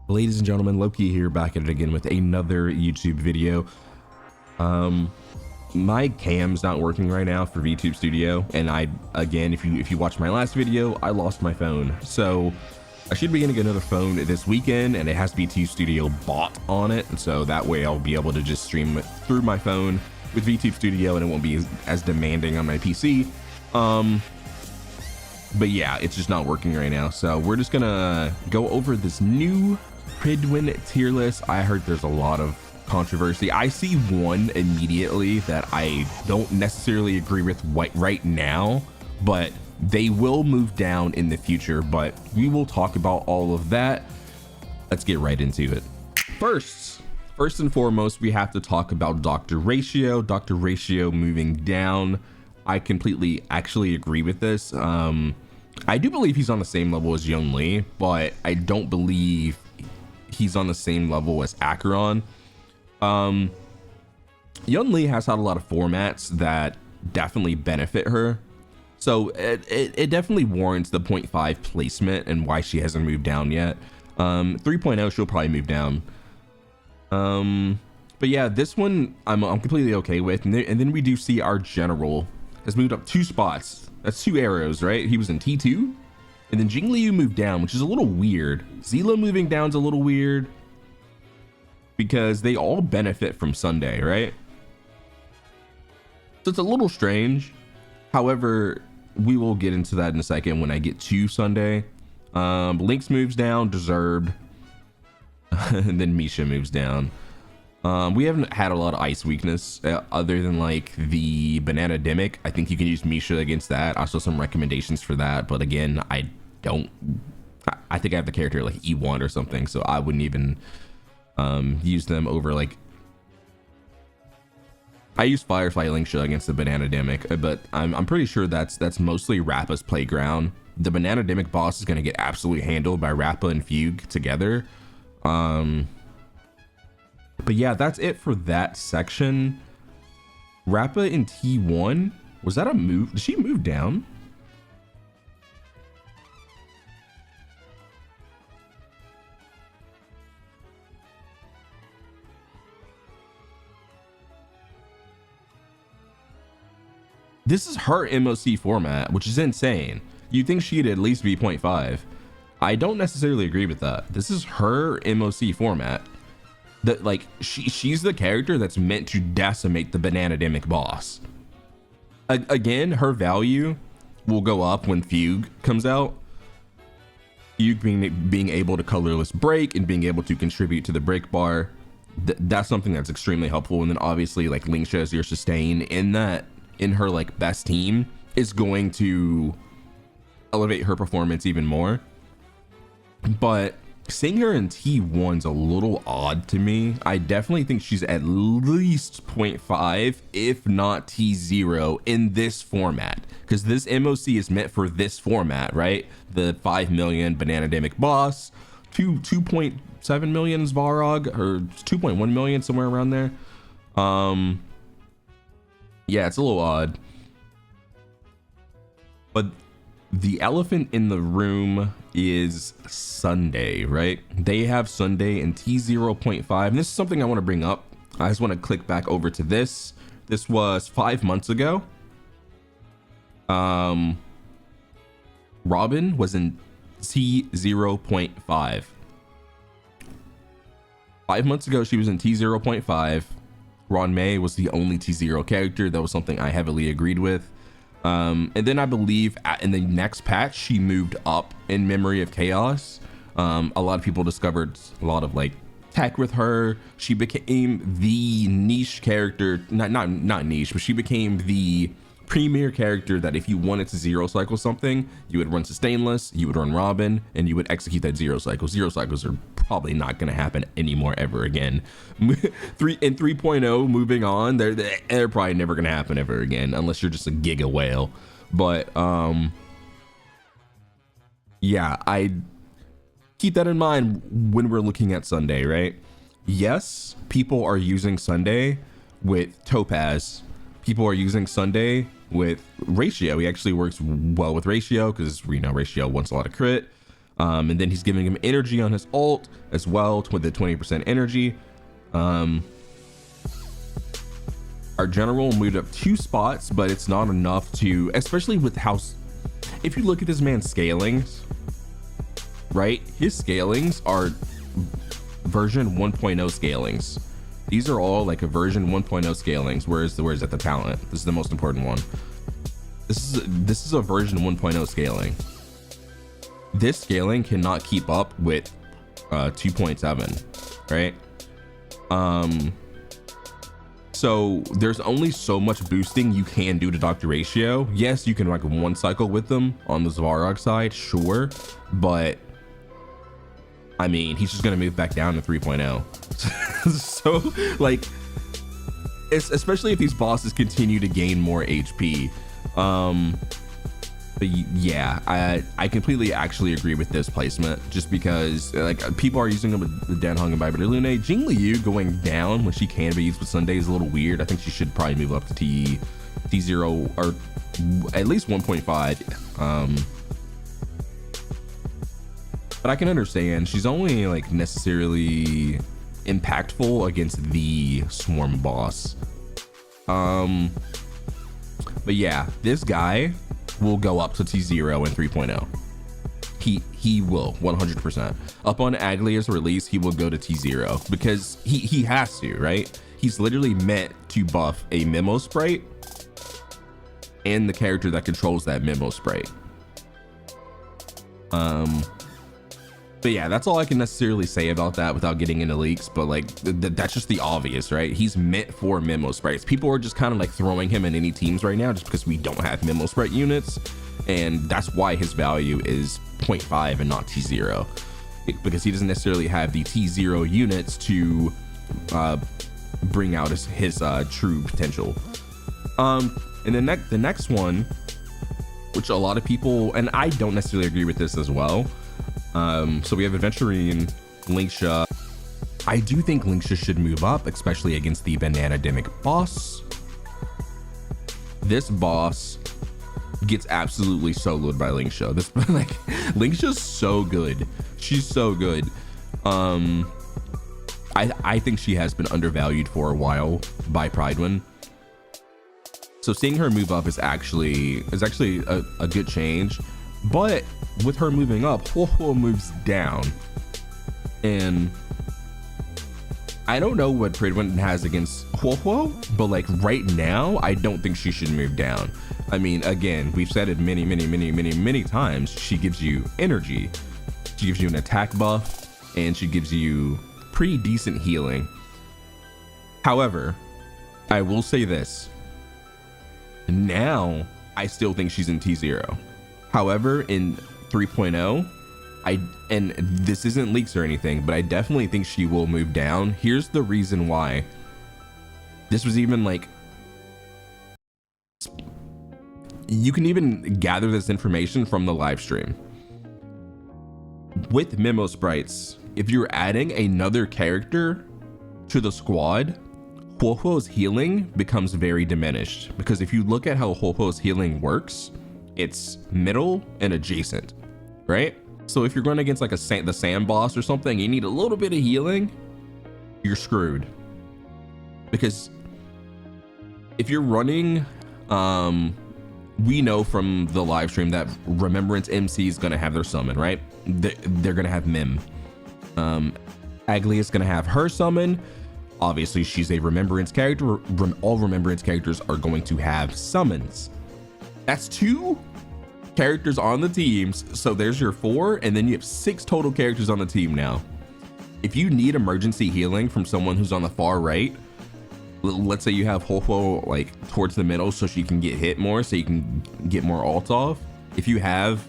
Ladies and gentlemen, Loki here, back at it again with another YouTube video. My cam's not working right now for VTube Studio, and again, if you watched my last video, I lost my phone. So I should be getting another phone this weekend, and it has VTube Studio bought on it, so that way I'll be able to just stream it through my phone with VTube Studio, and it won't be as demanding on my PC. But yeah, it's just not working right now. So we're just gonna go over this new Prydwen tier list. I heard there's a lot of controversy. I see one immediately that I don't necessarily agree with right now, but they will move down in the future. But we will talk about all of that. Let's get right into it. First and foremost, we have to talk about Dr. Ratio. Dr. Ratio moving down. I completely actually agree with this. I do believe he's on the same level as Young Lee, but I don't believe he's on the same level as Acheron. Young Lee has had a lot of formats that definitely benefit her, so it definitely warrants the 0.5 placement and why she hasn't moved down yet. 3.0 she'll probably move down. But yeah, this one I'm completely okay with. And then we do see our general has moved up 2 spots. That's 2 arrows, right? He was in T2, and then Jingliu moved down, which is a little weird. Zila moving down is a little weird because they all benefit from Sunday, right? So it's a little strange. However, we will get into that in a second when I get to Sunday. Lynx moves down, deserved. And then Misha moves down. We haven't had a lot of ice weakness other than like the banana demic. I think you can use Misha against that. I saw some recommendations for that, but again, I think I have the character like E1 or something, so I wouldn't even use them over like. I use Firefly Lingsha against the banana demic, but I'm pretty sure that's mostly Rappa's playground. The banana demic boss is going to get absolutely handled by Rappa and Fugue together. But yeah, that's it for that section. Rappa in T1, was that a move? Did she move down? This is her MoC format, which is insane. You'd think she'd at least be 0.5. I don't necessarily agree with that. This is her MoC format. That like she's the character that's meant to decimate the banana demic boss. Again, her value will go up when Fugue comes out. Fugue being able to colorless break and being able to contribute to the break bar, that's something that's extremely helpful. And then obviously like Lingsha as your sustain in her like best team is going to elevate her performance even more. But seeing her in T1's a little odd to me. I definitely think she's at least 0.5, if not T0 in this format, because this MoC is meant for this format, right? The 5 million banana demic boss, 2.7 million Svarog, or 2.1 million, somewhere around there. Yeah, it's a little odd. But the elephant in the room is Sunday, right? They have Sunday in T0.5, and this is something I want to bring up. I just want to click back over to this. This was 5 months ago. Robin was in T0.5. 5 months ago, she was in T0.5. Ron May was the only T0 character. That was something I heavily agreed with. And then I believe in the next patch, she moved up in Memory of Chaos. A lot of people discovered a lot of like tech with her. She became the niche character, not niche, but she became the premier character that if you wanted to zero cycle something, you would run Sustainless, you would run Robin, and you would execute that zero cycle. Zero cycles are probably not going to happen anymore ever again. 3.0 moving on, they're probably never going to happen ever again unless you're just a giga whale. But yeah, I keep that in mind when we're looking at Sunday, right? Yes, people are using Sunday with Topaz. People are using Sunday with Ratio. He actually works well with Ratio because we know Ratio wants a lot of crit. And then he's giving him energy on his ult as well with the 20% energy. Our general moved up 2 spots, but it's not enough to, especially with how, if you look at this man's scalings, right? His scalings are version 1.0 scalings. These are all like a version 1.0 scalings. Where's at the talent? This is the most important one. This is a version 1.0 scaling. This scaling cannot keep up with 2.7, right? So there's only so much boosting you can do to Dr. Ratio. Yes, you can like one cycle with them on the Svarog side, sure, but I mean, he's just gonna move back down to 3.0. So like, it's especially if these bosses continue to gain more HP. But yeah, I completely actually agree with this placement, just because like people are using them with the Dan Hung and Bybiter Lune. Jing Liu going down when she can be used with Sunday is a little weird. I think she should probably move up to T0 or at least 1.5. But I can understand she's only like necessarily impactful against the Swarm boss. But yeah, this guy will go up to T0 and 3.0. He will 100%. Upon Aglia's release, he will go to T0 because he has to, right? He's literally meant to buff a Memo Sprite and the character that controls that Memo Sprite. But yeah, that's all I can necessarily say about that without getting into leaks. But like, that's just the obvious, right? He's meant for Memo Sprites. People are just kind of like throwing him in any teams right now just because we don't have Memo Sprite units. And that's why his value is 0.5 and not T0. Because he doesn't necessarily have the T0 units to bring out his true potential. And then the next one, which a lot of people, and I don't necessarily agree with this as well. So we have Adventurine, Lingsha. I do think Lingsha should move up, especially against the Banana Demic boss. This boss gets absolutely soloed by Lingsha. This like Lingsha's so good. She's so good. I think she has been undervalued for a while by Prydwen. So seeing her move up is actually a good change. But with her moving up, Huohuo moves down. And I don't know what Prydwen has against Huohuo, but like right now, I don't think she should move down. I mean, again, we've said it many times. She gives you energy. She gives you an attack buff, and she gives you pretty decent healing. However, I will say this. Now, I still think she's in T0. However, in 3.0, and this isn't leaks or anything, but I definitely think she will move down. Here's the reason why. This was even like, you can even gather this information from the live stream. With Memo Sprites, if you're adding another character to the squad, Huohuo's healing becomes very diminished, because if you look at how Huohuo's healing works, it's middle and adjacent, right? So if you're going against like the sand boss or something, you need a little bit of healing, you're screwed. Because if you're running, we know from the live stream that Remembrance MC is going to have their summon, right? They're going to have Mim. Aglia is going to have her summon. Obviously, she's a Remembrance character. All Remembrance characters are going to have summons. That's 2 characters on the teams. So there's your 4, and then you have 6 total characters on the team now. If you need emergency healing from someone who's on the far right, let's say you have Huohuo like towards the middle so she can get hit more, so you can get more ults off. If you have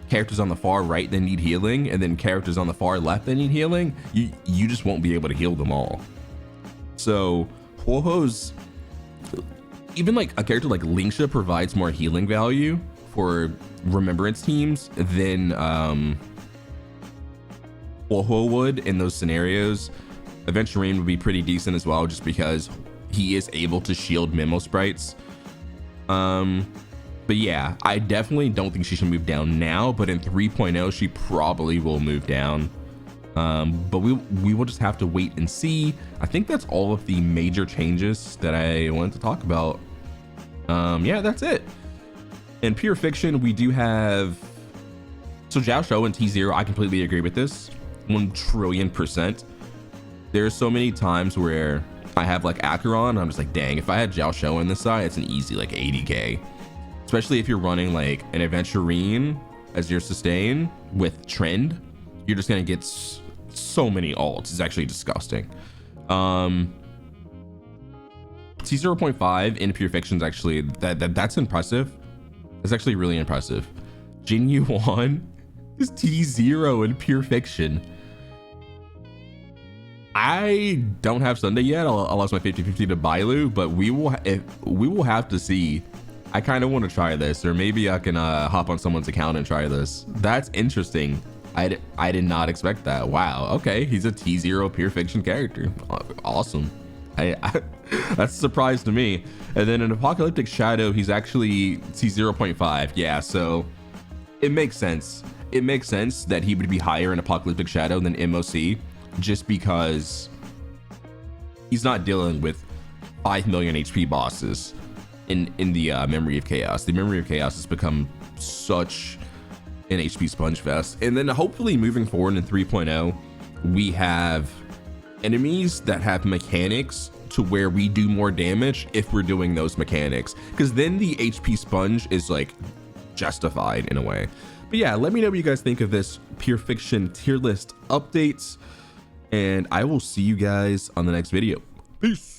characters on the far right that need healing, and then characters on the far left that need healing, you just won't be able to heal them all. So Huohuo's, even like a character like Lingsha provides more healing value for Remembrance teams than Huohuo would in those scenarios. Adventurine would be pretty decent as well, just because he is able to shield Memo Sprites. But yeah, I definitely don't think she should move down now, but in 3.0 she probably will move down. But we will just have to wait and see. I think that's all of the major changes that I wanted to talk about. Yeah, that's it. In pure fiction, we do have, so Zhao Shou and T0, I completely agree with this 1,000,000,000%. There's so many times where I have like Acheron, I'm just like, dang, if I had Zhao Shou on this side, it's an easy like 80k. Especially if you're running like an Aventurine as your sustain with Trend, you're just gonna get so many ults. It's actually disgusting. T0.5 in pure fiction is actually that's impressive. It's actually really impressive. Jin Yuan is T0 in pure fiction. I don't have Sunday yet. I lost my 50-50 to Bailu, but we will have to see. I kind of want to try this, or maybe I can hop on someone's account and try this. That's interesting. I did not expect that. Wow. Okay, he's a T0 pure fiction character. Awesome. That's a surprise to me. And then in Apocalyptic Shadow, he's actually T0.5. Yeah, so it makes sense. It makes sense that he would be higher in Apocalyptic Shadow than MoC, just because he's not dealing with 5 million HP bosses in the Memory of Chaos. The Memory of Chaos has become such an HP sponge fest. And then hopefully moving forward in 3.0, we have enemies that have mechanics to where we do more damage if we're doing those mechanics, because then the HP sponge is like justified in a way. But yeah, let me know what you guys think of this pure fiction tier list updates, and I will see you guys on the next video. Peace.